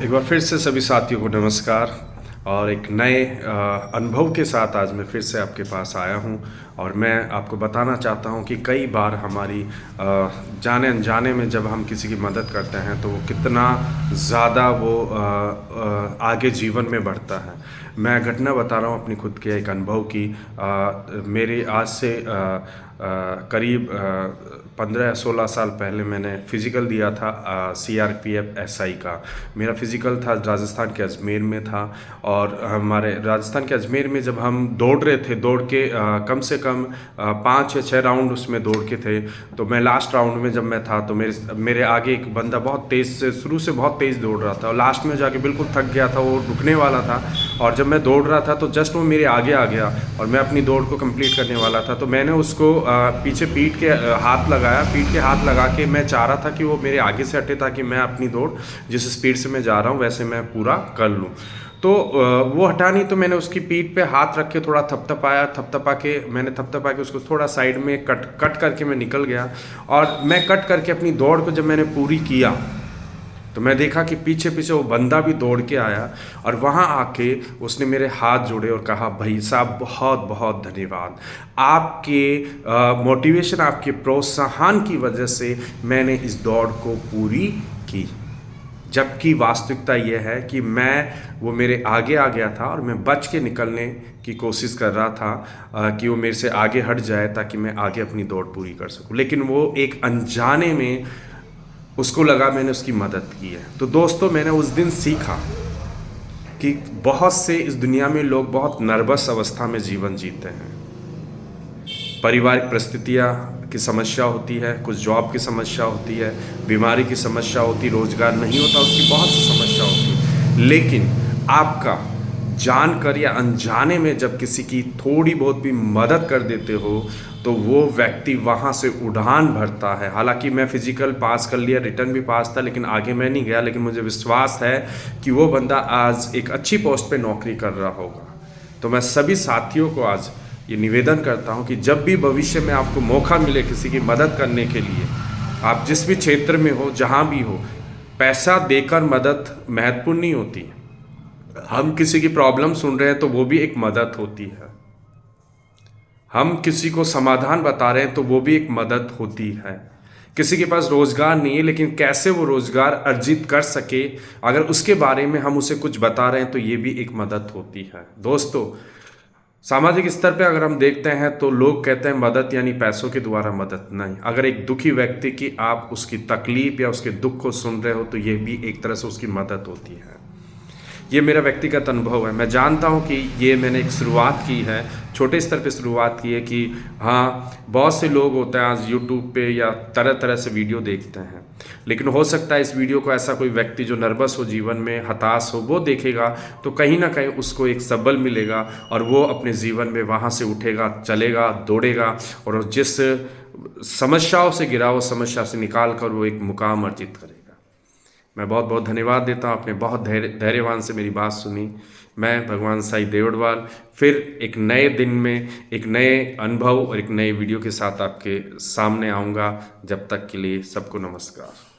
एक बार फिर से सभी साथियों को नमस्कार। और एक नए अनुभव के साथ आज मैं फिर से आपके पास आया हूं। और मैं आपको बताना चाहता हूं कि कई बार हमारी जाने अनजाने में जब हम किसी की मदद करते हैं तो वो कितना ज़्यादा वो आगे जीवन में बढ़ता है। मैं घटना बता रहा हूं अपनी खुद के एक अनुभव की। मेरे आज से करीब 15 या 16 साल पहले मैंने फ़िज़िकल दिया था CRPF SI का। मेरा फ़िज़िकल था राजस्थान के अजमेर में था। और हमारे राजस्थान के अजमेर में जब हम दौड़ रहे थे, दौड़ के कम से कम 5 या 6 राउंड उसमें दौड़ के थे। तो मैं लास्ट राउंड में जब मैं था तो मेरे आगे एक बंदा बहुत तेज़ से शुरू से बहुत तेज़ दौड़ रहा था और लास्ट में जाके बिल्कुल थक गया था, वो रुकने वाला था। और जब मैं दौड़ रहा था तो जस्ट वो मेरे आगे आ गया और मैं अपनी दौड़ को कंप्लीट करने वाला था। तो मैंने उसको पीछे पीठ के हाथ लगाया, पीठ के हाथ लगा के मैं चाह रहा था कि वो मेरे आगे से हटे ताकि मैं अपनी दौड़ जिस स्पीड से मैं जा रहा हूँ वैसे मैं पूरा कर लूँ। तो वो हटा नहीं, तो मैंने उसकी पीठ पे हाथ रख के थोड़ा थपथपा के उसको थोड़ा साइड में कट करके मैं निकल गया। और मैं कट करके अपनी दौड़ को जब मैंने पूरी किया तो मैं देखा कि पीछे पीछे वो बंदा भी दौड़ के आया और वहाँ आके उसने मेरे हाथ जोड़े और कहा, भाई साहब बहुत बहुत धन्यवाद, आपके मोटिवेशन, आपके प्रोत्साहन की वजह से मैंने इस दौड़ को पूरी की। जबकि वास्तविकता यह है कि वो मेरे आगे आ गया था और मैं बच के निकलने की कोशिश कर रहा था कि वो मेरे से आगे हट जाए ताकि मैं आगे अपनी दौड़ पूरी कर सकूं। लेकिन वो एक अनजाने में उसको लगा मैंने उसकी मदद की है। तो दोस्तों, मैंने उस दिन सीखा कि बहुत से इस दुनिया में लोग बहुत नर्वस अवस्था में जीवन जीते हैं। पारिवारिक परिस्थितियाँ की समस्या होती है, कुछ जॉब की समस्या होती है, बीमारी की समस्या होती, रोजगार नहीं होता, उसकी बहुत सी समस्या होती है। लेकिन आपका जानकर या अनजाने में जब किसी की थोड़ी बहुत भी मदद कर देते हो तो वो व्यक्ति वहाँ से उड़ान भरता है। हालांकि मैं फिजिकल पास कर लिया, रिटर्न भी पास था, लेकिन आगे मैं नहीं गया। लेकिन मुझे विश्वास है कि वो बंदा आज एक अच्छी पोस्ट पे नौकरी कर रहा होगा। तो मैं सभी साथियों को आज ये निवेदन करता हूँ कि जब भी भविष्य में आपको मौका मिले किसी की मदद करने के लिए, आप जिस भी क्षेत्र में हो, जहाँ भी हो, पैसा देकर मदद महत्वपूर्ण नहीं होती। हम किसी की प्रॉब्लम सुन रहे हैं तो वो भी एक मदद होती है। हम किसी को समाधान बता रहे हैं तो वो भी एक मदद होती है। किसी के पास रोजगार नहीं है लेकिन कैसे वो रोजगार अर्जित कर सके, अगर उसके बारे में हम उसे कुछ बता रहे हैं तो ये भी एक मदद होती है। दोस्तों, सामाजिक स्तर पे अगर हम देखते हैं तो लोग कहते हैं मदद यानी पैसों के द्वारा मदद। नहीं, अगर एक दुखी व्यक्ति की आप उसकी तकलीफ या उसके दुख को सुन रहे हो तो ये भी एक तरह से उसकी मदद होती है। ये मेरा व्यक्तिगत अनुभव है। मैं जानता हूँ कि ये मैंने एक शुरुआत की है, छोटे स्तर पे शुरुआत की है कि हाँ, बहुत से लोग होते हैं आज यूट्यूब पे या तरह तरह से वीडियो देखते हैं। लेकिन हो सकता है इस वीडियो को ऐसा कोई व्यक्ति जो नर्वस हो, जीवन में हताश हो, वो देखेगा तो कहीं ना कहीं उसको एक सबल मिलेगा और वो अपने जीवन में वहाँ से उठेगा, चलेगा, दौड़ेगा और जिस समस्याओं से घिरा हो समस्या से निकाल कर वो एक मुकाम अर्जित करेगा। मैं बहुत बहुत धन्यवाद देता हूँ, आपने बहुत धैर्यवान से मेरी बात सुनी। मैं भगवान साई देवड़वाल फिर एक नए दिन में एक नए अनुभव और एक नए वीडियो के साथ आपके सामने आऊँगा। जब तक के लिए सबको नमस्कार।